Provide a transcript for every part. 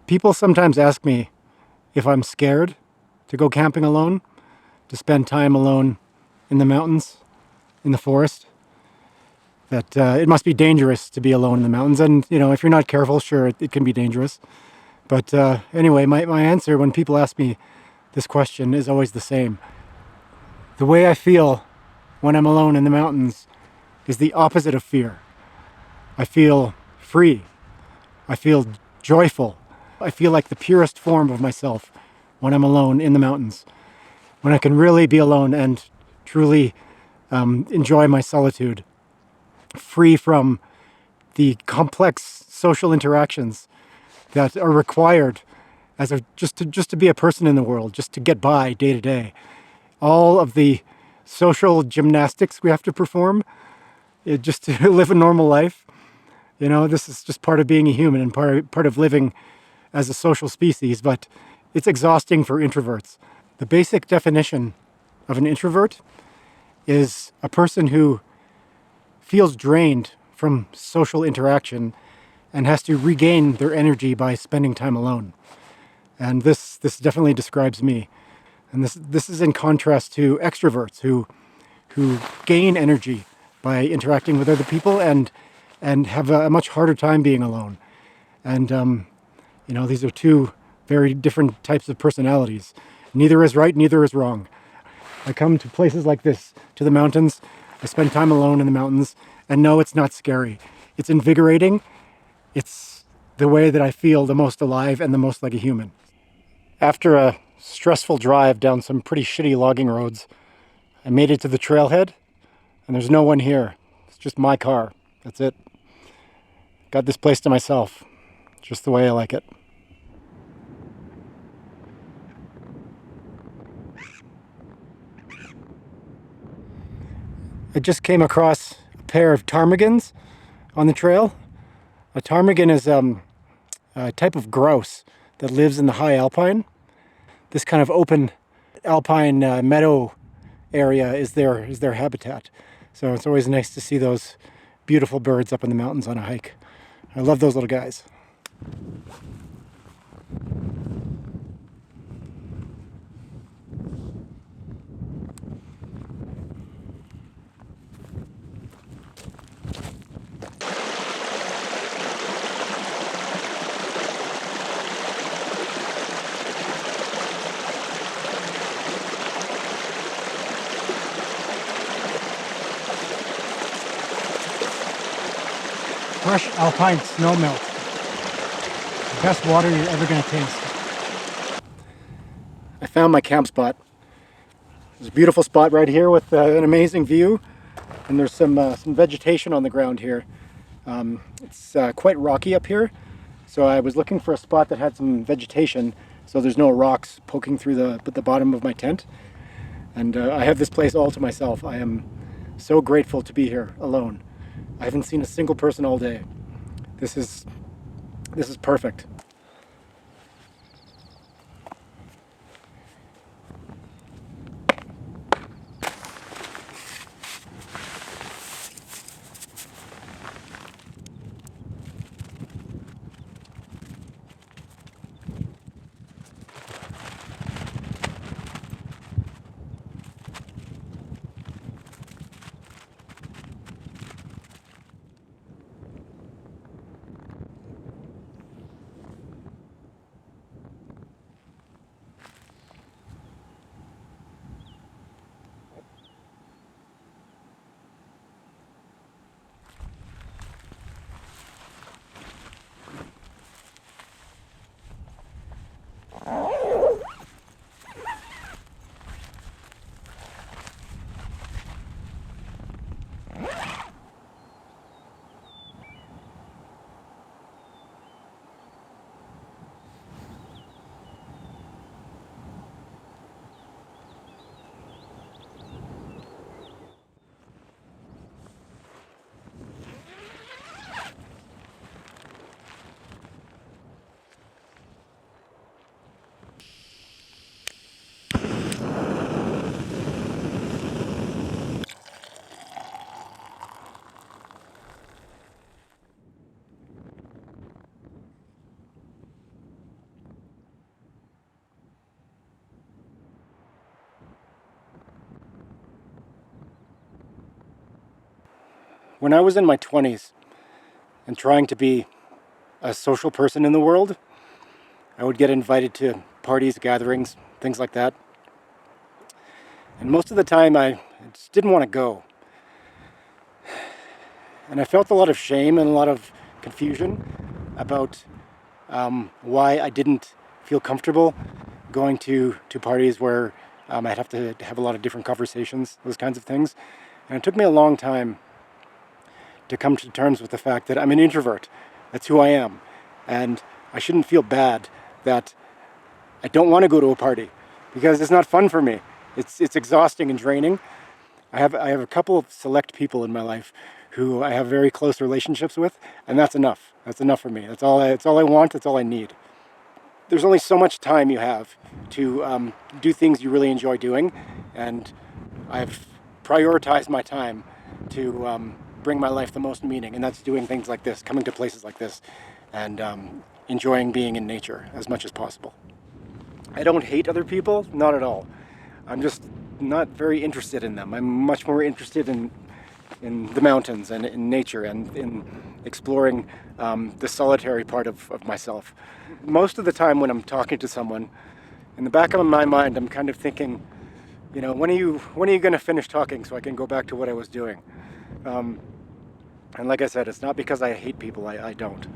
People sometimes ask me if I'm scared to go camping alone, to spend time alone in the mountains, in the forest. That it must be dangerous to be alone in the mountains. And, you know, if you're not careful, sure, it can be dangerous. But anyway, my answer when people ask me this question is always the same. The way I feel when I'm alone in the mountains is the opposite of fear. I feel free. I feel joyful. I feel like the purest form of myself when I'm alone in the mountains, when I can really be alone and truly enjoy my solitude, free from the complex social interactions that are required as just to be a person in the world, just to get by day to day. All of the social gymnastics we have to perform just to live a normal life. You know, this is just part of being a human and part of living as a social species, but it's exhausting for introverts. The basic definition of an introvert is a person who feels drained from social interaction and has to regain their energy by spending time alone. And this definitely describes me. And this is in contrast to extroverts who gain energy by interacting with other people and have a much harder time being alone. And you know, these are two very different types of personalities. Neither is right, neither is wrong. I come to places like this, to the mountains. I spend time alone in the mountains, and no, it's not scary. It's invigorating. It's the way that I feel the most alive and the most like a human. After a stressful drive down some pretty shitty logging roads, I made it to the trailhead, and there's no one here. It's just my car. That's it. Got this place to myself, just the way I like it. I just came across a pair of ptarmigans on the trail. A ptarmigan is a type of grouse that lives in the high alpine. This kind of open alpine meadow area is their habitat. So it's always nice to see those beautiful birds up in the mountains on a hike. I love those little guys. Fresh alpine snow melt. The best water you're ever going to taste. I found my camp spot. There's a beautiful spot right here with an amazing view, and there's some vegetation on the ground here. It's quite rocky up here, so I was looking for a spot that had some vegetation so there's no rocks poking through the bottom of my tent. And I have this place all to myself. I am so grateful to be here alone. I haven't seen a single person all day. This is perfect. When I was in my 20s and trying to be a social person in the world, I would get invited to parties, gatherings, things like that. And most of the time I just didn't want to go. And I felt a lot of shame and a lot of confusion about why I didn't feel comfortable going to parties where I'd have to have a lot of different conversations, those kinds of things. And it took me a long time to come to terms with the fact that I'm an introvert. That's who I am. And I shouldn't feel bad that I don't want to go to a party, because it's not fun for me. It's exhausting and draining. I have a couple of select people in my life who I have very close relationships with, and that's enough. That's enough for me. That's all I want. That's all I need. There's only so much time you have to do things you really enjoy doing, and I've prioritized my time to bring my life the most meaning, and that's doing things like this, coming to places like this, and enjoying being in nature as much as possible. I don't hate other people, not at all. I'm just not very interested in them. I'm much more interested in the mountains and in nature and in exploring the solitary part of myself. Most of the time when I'm talking to someone, in the back of my mind I'm kind of thinking, you know, when are you going to finish talking so I can go back to what I was doing? And like I said, it's not because I hate people. I don't.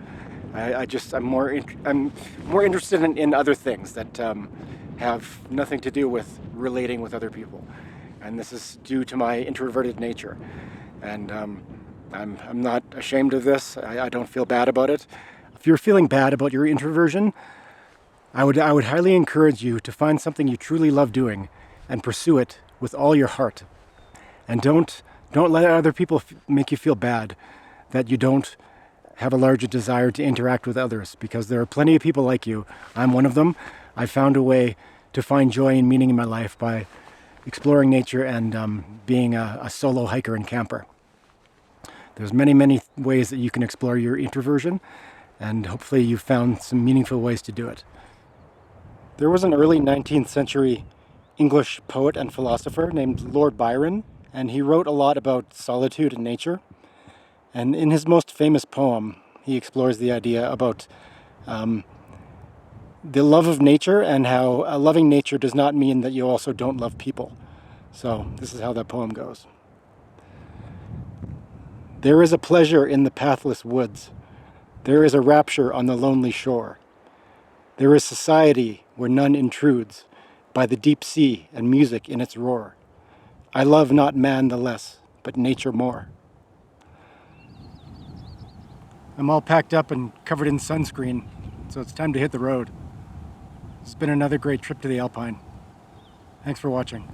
I'm more interested in other things that have nothing to do with relating with other people, and this is due to my introverted nature. And I'm not ashamed of this. I don't feel bad about it. If you're feeling bad about your introversion, I would highly encourage you to find something you truly love doing and pursue it with all your heart. And don't let other people make you feel bad that you don't have a larger desire to interact with others, because there are plenty of people like you. I'm one of them. I found a way to find joy and meaning in my life by exploring nature and being a solo hiker and camper. There's many ways that you can explore your introversion, and hopefully you've found some meaningful ways to do it. There was an early 19th century English poet and philosopher named Lord Byron, and he wrote a lot about solitude and nature. And in his most famous poem, he explores the idea about the love of nature, and how loving nature does not mean that you also don't love people. So this is how that poem goes. There is a pleasure in the pathless woods. There is a rapture on the lonely shore. There is society where none intrudes, by the deep sea and music in its roar. I love not man the less, but nature more. I'm all packed up and covered in sunscreen, so it's time to hit the road. It's been another great trip to the Alpine. Thanks for watching.